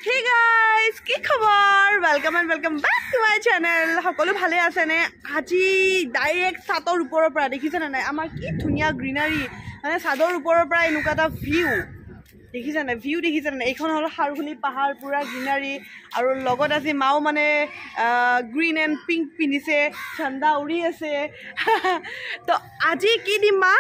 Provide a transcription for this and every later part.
Hey guys, কি খবৰ? Welcome and welcome back to my channel. সকলো ভালে আছে নে? আজি ডাইৰেক্ট ছাদৰ ওপৰৰ পৰা দেখিছে না নাই আমাৰ কি ধুনিয়া গ্ৰীনাৰী মানে ছাদৰ ওপৰৰ পৰা এনেকুৱা এটা ভিউ দেখিছে না ভিউ দেখিছে না এইখন হল হাৰগুলি পাহাৰ পুৰা গ্ৰীনাৰী আৰু লগত আজি মাও মানে গ্ৰীন এণ্ড পিংক পিন্ধিছে ঠাণ্ডা উৰি আছে তো আজি কি দিম মা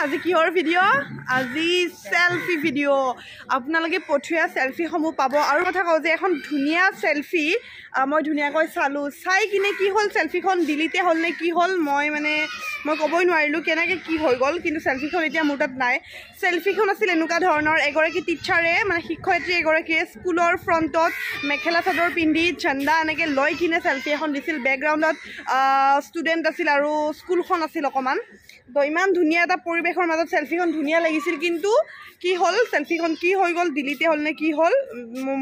আজি কিহৰ ভিডিঅ' আজি সেলফি ভিডিঅ' আপোনালোকে পঠিওৱা সেলফিসমূহ পাব আৰু কথা কওঁ যে এখন ধুনীয়া সেলফি মই ধুনীয়াকৈ চালোঁ চাই কিনে কি হ'ল সেলফিখন ডিলিটে হ'ল নে কি হ'ল মই ক'বই নোৱাৰিলোঁ কেনেকৈ কি হৈ গ'ল কিন্তু সেলফিখন এতিয়া মোৰ তাত নাই সেলফিখন আছিল এনেকুৱা ধৰণৰ এগৰাকী টিচাৰে মানে শিক্ষয়িত্ৰী এগৰাকীয়ে স্কুলৰ ফ্ৰণ্টত মেখেলা চাদৰ পিন্ধি ঝাণ্ডা এনেকৈ লৈ কিনে সেলফি এখন দিছিল বেকগ্ৰাউণ্ডত ষ্টুডেণ্ট আছিল আৰু স্কুলখন আছিল অকণমান তো ইমান ধুনীয়া এটা পৰিৱেশৰ মাজত সেলফিখন ধুনীয়া লাগিছিল কিন্তু কি হ'ল সেলফিখন কি হৈ গ'ল ডিলিটে হ'ল নে কি হ'ল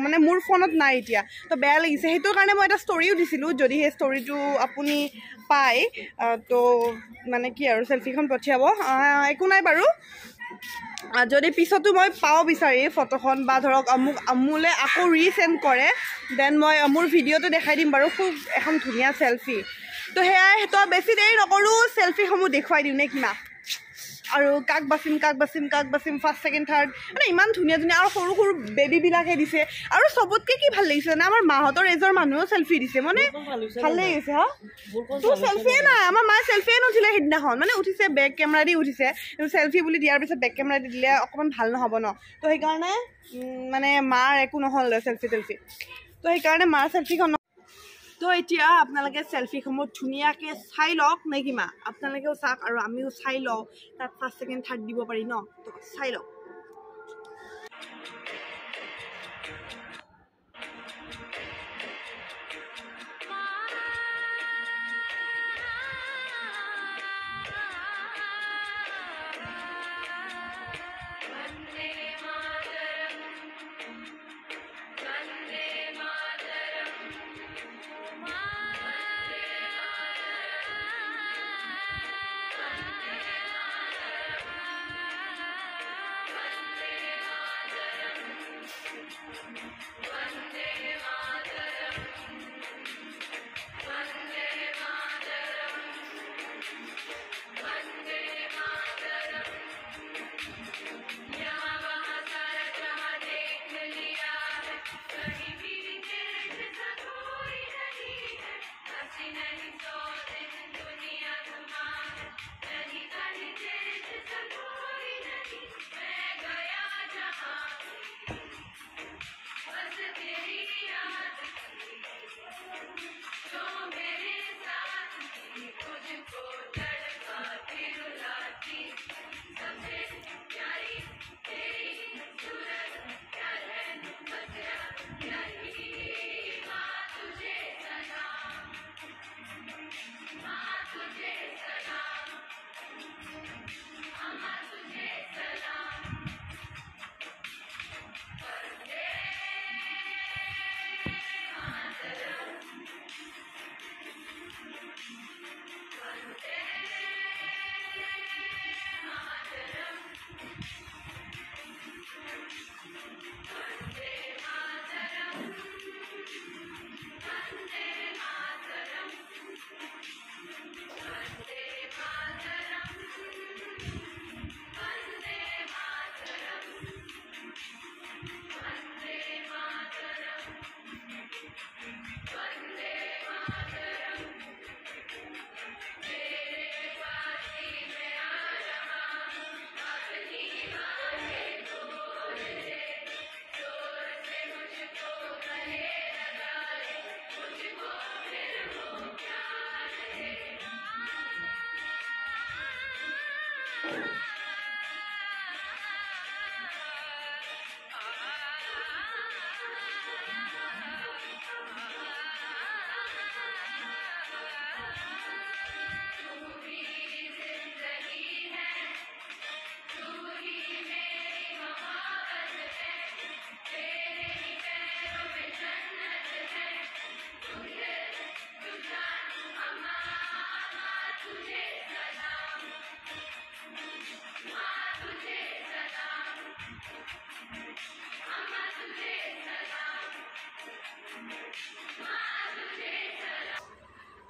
মানে মোৰ ফোনত নাই এতিয়া তো বেয়া লাগিছে সেইটো কাৰণে মই এটা ষ্টৰিও দিছিলোঁ যদি সেই ষ্টৰিটো আপুনি পায় তো মানে কি আৰু সেলফিখন পঠিয়াব একো নাই বাৰু যদি পিছতো মই পাওঁ বিচাৰি ফটোখন বা ধৰক মোক মোলৈ আকৌ ৰিচেণ্ড কৰে দেন মই মোৰ ভিডিঅ'টো দেখাই দিম বাৰু খুব এখন ধুনীয়া সেলফি তো সেয়াই তো বেছি দেৰি নকৰোঁ সেলফিসমূহ দেখুৱাই দিওঁ নে কিনা আৰু কাক বাচিম ফাৰ্ষ্ট ছেকেণ্ড থাৰ্ড মানে ইমান ধুনীয়া ধুনীয়া আৰু সৰু সৰু বেবীবিলাকে দিছে আৰু চবতকৈ কি ভাল লাগিছে মানে আমাৰ মাহঁতৰ এজৰ মানুহেও সেলফি দিছে মানে ভাল লাগিছে হা তোৰ সেলফিয়ে নাই আমাৰ মায়ে সেলফিয়ে নুঠিলে সেইদিনাখন মানে উঠিছে বেক কেমেৰা দি উঠিছে কিন্তু সেলফি বুলি দিয়াৰ পিছত বেক কেমেৰা দি দিলে অকণমান ভাল নহ'ব ন তো সেইকাৰণে মানে মাৰ একো নহ'ল সেলফি তো সেইকাৰণে মাৰ সেলফিখন তো এতিয়া আপোনালোকে সেলফিসমূহ ধুনীয়াকৈ চাই লওক নে কিমা আপোনালোকেও চাওক আৰু আমিও চাই লওঁ তাত ফাৰ্ষ্ট ছেকেণ্ড থাৰ্ড দিব পাৰি ন তো চাই লওক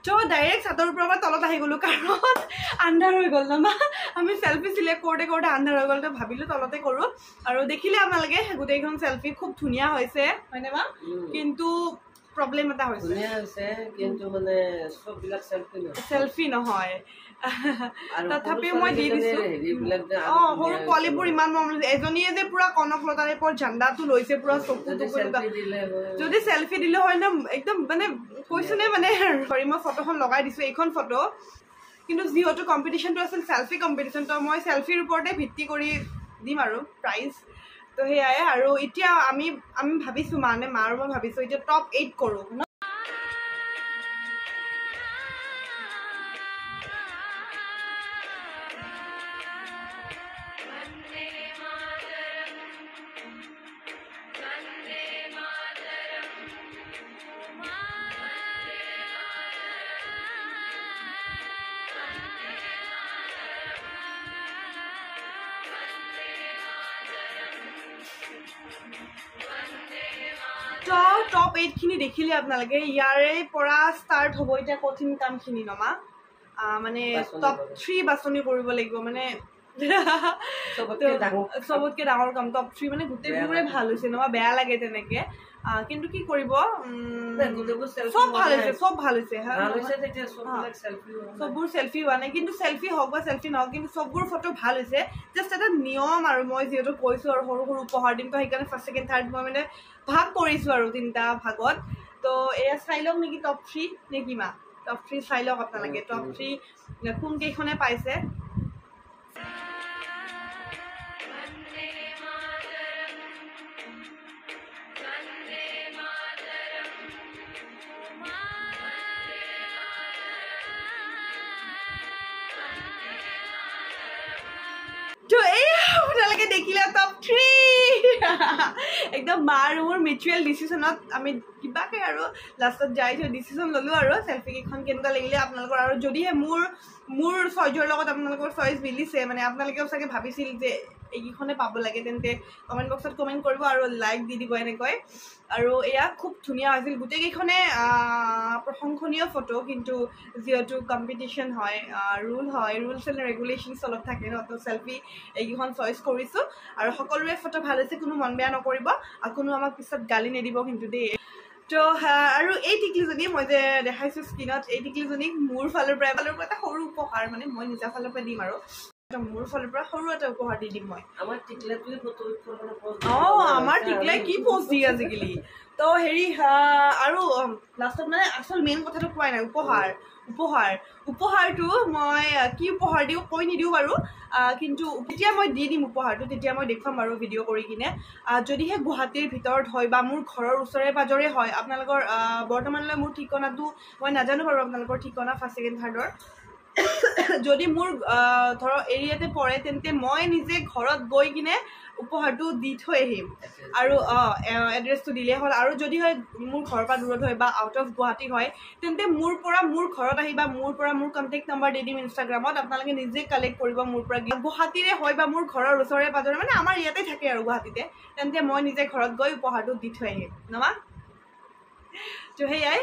তো ডাইৰেক্ট ছাদৰ ওপৰৰ পৰা তলত আহি গ'লো কাৰণ আন্ধাৰ হৈ গ'ল না আমি সেলফি সিলেক্ট কৰোঁতে কৰোঁতে আন্ধাৰ হৈ গ'ল তো ভাবিলোঁ তলতে কৰোঁ আৰু দেখিলে আপোনালোকে গোটেইখন সেলফি খুব ধুনীয়া হৈছে হয়নে মা কিন্তু প্ৰব্লেম এটা হৈছে ধুনীয়া হৈছে কিন্তু মানে সববিলাক সেলফি নহয় তথাপিও মই দি দিছোঁ সৰু পোৱালিবোৰ ইমান মৰম এজনীয়ে যে পুৰা কনকলতা টাইপৰ ঝাণ্ডাটো লৈছে পুৰা চকুটো যদি সেলফি দিলে হয় ন একদম মানে কৈছোঁ নে মানে সৰি মই ফটোখন লগাই দিছোঁ এইখন ফটো কিন্তু যিহেতু কম্পিটিশ্যনটো আছিল সেলফি কম্পিটিশ্যন তো মই সেলফিৰ ওপৰতে ভিত্তি কৰি দিম আৰু প্ৰাইজ তো সেয়াই আৰু এতিয়া আমি ভাবিছোঁ মানে মাৰ মই ভাবিছোঁ এতিয়া টপ 8 কৰোঁ তো টপ 8 খিনি দেখিলে আপোনালোকে ইয়াৰে পৰা ষ্টাৰ্ট হ'ব এতিয়া কঠিন কামখিনি নমা মানে টপ 3 বাছনি কৰিব লাগিব মানে সবতকে ডাঙৰ কাম টপ 3 মানে গোটেইবোৰে ভাল হৈছে নমা বেয়া লাগে তেনেকে কিন্তু কি কৰিব সব ভাল হৈছে সববোৰ সেলফি হোৱা নাই কিন্তু সেলফি হওক বা সেলফি নহওক কিন্তু সববোৰ ফটো ভাল হৈছে জাষ্ট এটা নিয়ম আৰু মই যিহেতু কৈছোঁ আৰু সৰু সৰু উপহাৰ দিম তো সেইকাৰণে ফাৰ্ষ্ট ছেকেণ্ড থাৰ্ড মই মানে ভাগ কৰিছোঁ আৰু 3টা ভাগত তো এয়া চাই লওক নেকি টপ 3 নে কি মা টপ 3 চাই লওক আপোনালোকে টপ 3 কোন কেইখনে পাইছে তো এই আপোনালোকে দেখিলে টপ 3 একদম মাৰ মোৰ মিউচুৱেল ডিচিশ্যনত আমি কিবাকে আৰু লাষ্টত যাই ডিচিশ্যন ল'লোঁ আৰু সেলফি কেইখন কেনেকুৱা লাগিলে আপোনালোকৰ আৰু যদিহে মোৰ চইজৰ লগত আপোনালোকৰ চইচ মিলিছে মানে আপোনালোকেও চাগে ভাবিছিল যে এইকেইখনে পাব লাগে তেন্তে কমেণ্ট বক্সত কমেণ্ট কৰিব আৰু লাইক দি দিব এনেকৈ আৰু এয়া খুব ধুনীয়া হৈছিল গোটেইকেইখনে প্ৰশংসনীয় ফটো কিন্তু যিহেতু কম্পিটিশ্যন হয় ৰুলছ এণ্ড ৰেগুলেশ্যনছ অলপ থাকে ন তো সেলফি এইকেইখন চইচ কৰিছোঁ আৰু সকলোৰে ফটো ভাল হৈছে কোনো মন বেয়া নকৰিব আৰু কোনো আমাক পিছত গালি নিদিব কিন্তু দেই তো আৰু এই টিকলিজনী মই যে দেখাইছোঁ স্ক্ৰীনত এই টিকলিজনীক মোৰ ফালৰ পৰা এটা সৰু উপহাৰ মানে মই নিজৰ ফালৰ পৰা দিম আৰু মোৰ ফালৰ পৰা সৰু এটা উপহাৰ দি দিম মই আমাৰ টিকলাই কি পোষ্ট দিয়ে আজিকালি তো হেৰি আৰু লাষ্টত মানে আচল মেইন কথাটো কোৱাই নাই উপহাৰটো মই কি উপহাৰ দিওঁ কৈ নিদিওঁ বাৰু কিন্তু যেতিয়া মই দি দিম উপহাৰটো তেতিয়া মই দেখুৱাম বাৰু ভিডিঅ' কৰি কিনে যদিহে গুৱাহাটীৰ ভিতৰত হয় বা মোৰ ঘৰৰ ওচৰে পাজৰে হয় আপোনালোকৰ বৰ্তমানলৈ মোৰ ঠিকনাটো মই নাজানো বাৰু আপোনালোকৰ ঠিকনা ফাৰ্ষ্ট ছেকেণ্ড থাৰ্ডৰ যদি মোৰ ধৰক এৰিয়াতে পৰে তেন্তে মই নিজে ঘৰত গৈ কিনে উপহাৰটো দি থৈ আহিম আৰু এড্ৰেছটো দিলেই হ'ল আৰু যদি হয় মোৰ ঘৰৰ পৰা দূৰত হয় বা আউট অফ গুৱাহাটী হয় তেন্তে মোৰ পৰা মোৰ ঘৰত আহি বা মোৰ পৰা মোৰ কণ্টেক্ট নম্বৰ দি দিম ইনষ্টাগ্ৰামত আপোনালোকে নিজে কালেক্ট কৰিব মোৰ পৰা গুৱাহাটীৰে হয় বা মোৰ ঘৰৰ ওচৰে পাজৰে মানে আমাৰ ইয়াতে থাকে আৰু গুৱাহাটীতে তেন্তে মই নিজে ঘৰত গৈ উপহাৰটো দি থৈ আহিম নমা তো সেয়াই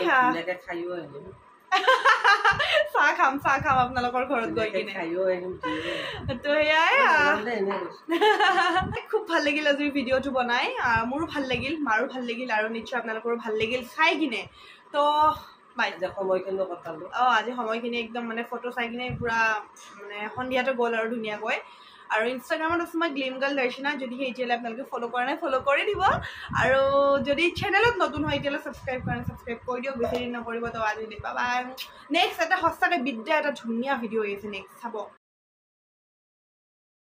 চাহ খাম আপোনালোকৰ ঘৰত গৈ কিনে তো সেয়াই খুব ভাল লাগিল আজিৰ ভিডিঅ'টো বনাই মোৰো ভাল লাগিল মাৰো ভাল লাগিল আৰু নিশ্চয় আপোনালোকৰো ভাল লাগিল চাই কিনে তো আজি সময়খিনি একদম মানে ফটো চাই কিনে পুৰা মানে সন্ধিয়াটো গ'ল আৰু ধুনীয়াকৈ আৰু ইনষ্টাগ্ৰামত আছোঁ মই গ্লিম গাৰ্ল দৰ্শনা যদিহে এতিয়ালৈ আপোনালোকে ফ'ল' কৰা নাই ফ'ল' কৰি দিব আৰু যদি চেনেলত নতুন হয় এতিয়ালৈ ছাবস্ক্ৰাইব কৰি দিয়ক বেছি দিন নকৰিব তো আজি বাই নেক্সট এটা সঁচাকৈ বিদ্যা এটা ধুনীয়া ভিডিঅ' আহিছে নেক্সট চাব